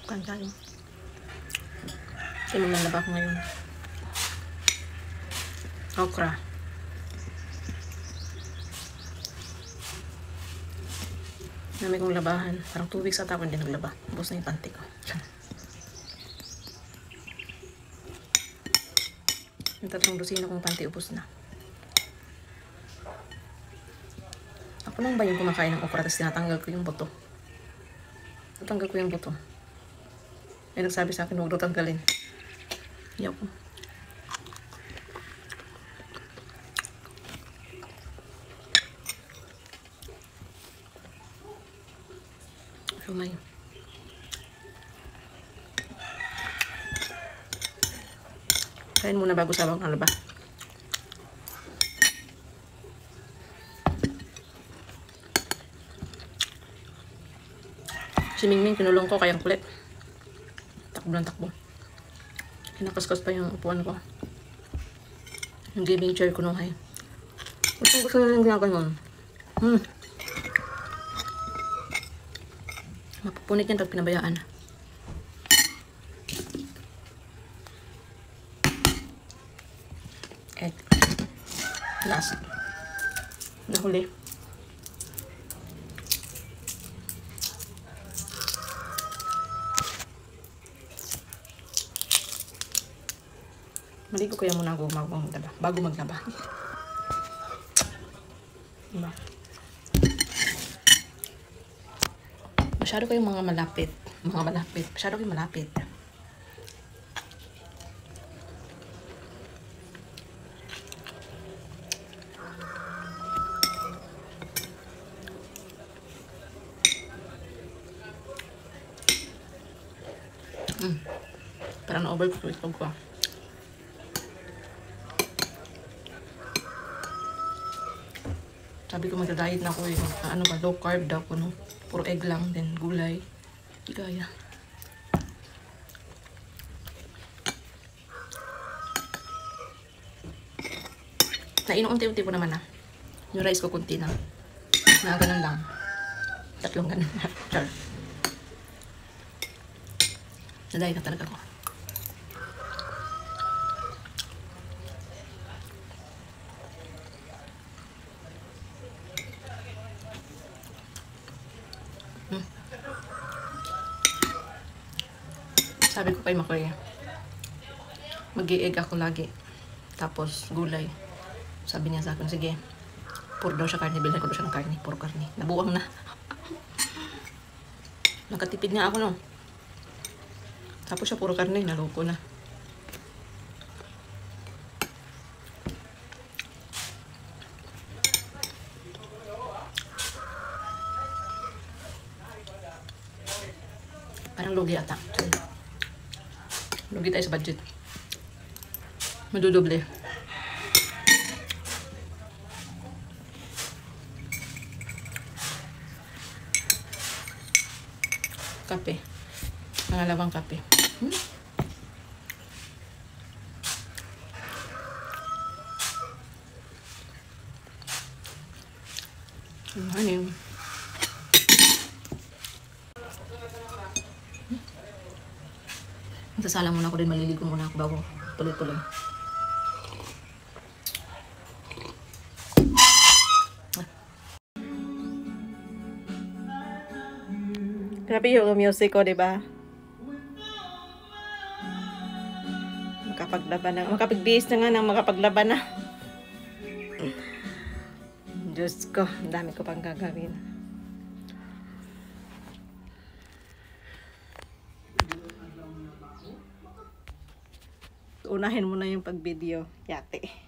Kain tayo. Kasi mamalaba ko ngayon. Okra. Dami kong labahan. Parang 2 weeks ata ako hindi naglaba. Ubus na yung panty ko. Yung 3 dosina kong panty ubus na. Ako lang ba yung kumakain ng okra tapos tinatanggal ko yung buto? Natanggal ko yung buto. May nagsabi sa akin huwag daw tanggalin. Yaw ko. Rumay. Kain muna bago sabang halaba. Si Mingming kinulong ko kayang kulit. Takbo ng takbo. Kinakaskas pa yung upuan ko. Yung gaming chair ko nung hay. Gusto na yung ginagawa mo. Mapupunit yan pag pinabayaan. Egg. Last. Nahuli. Maligo kaya muna ako bago maglaba. Diba? Masyado kayong mga malapit. Masyado kayong malapit. Parang na-overcook ito ko. Sabi ko magda-diet na ako eh. Ano ba, low carb daw ko, no? Puro egg lang, then gulay. Di kaya. Nainuunti-unti ko naman yung rice ko kunti na. Ganun lang. 3 ganun. Char. Na-diet na talaga ko. Sabi ko kay Makoy, mag-i-egg ako lagi. Tapos gulay. Sabi niya sa akin, sige, puro daw siya karne. Bilhan ko daw siya ng karne. Puro karne. Nabuwang na. Nakatipid nga ako, no? Tapos siya puro karne. Naloko na. Parang lugi ata. Lugi tayo sa budget. Madudoble. Kape. Pangalawang kape. Ano? Sasalang muna ako din, maliligo muna ako bago tuloy-tuloy. Grabe yung music ko, diba? Makapaglaban na. Makapag-bihis na nga ng makapaglaban na. Diyos ko, ang dami ko pang gagawin. Unahin mo na yung pag-video. Yate.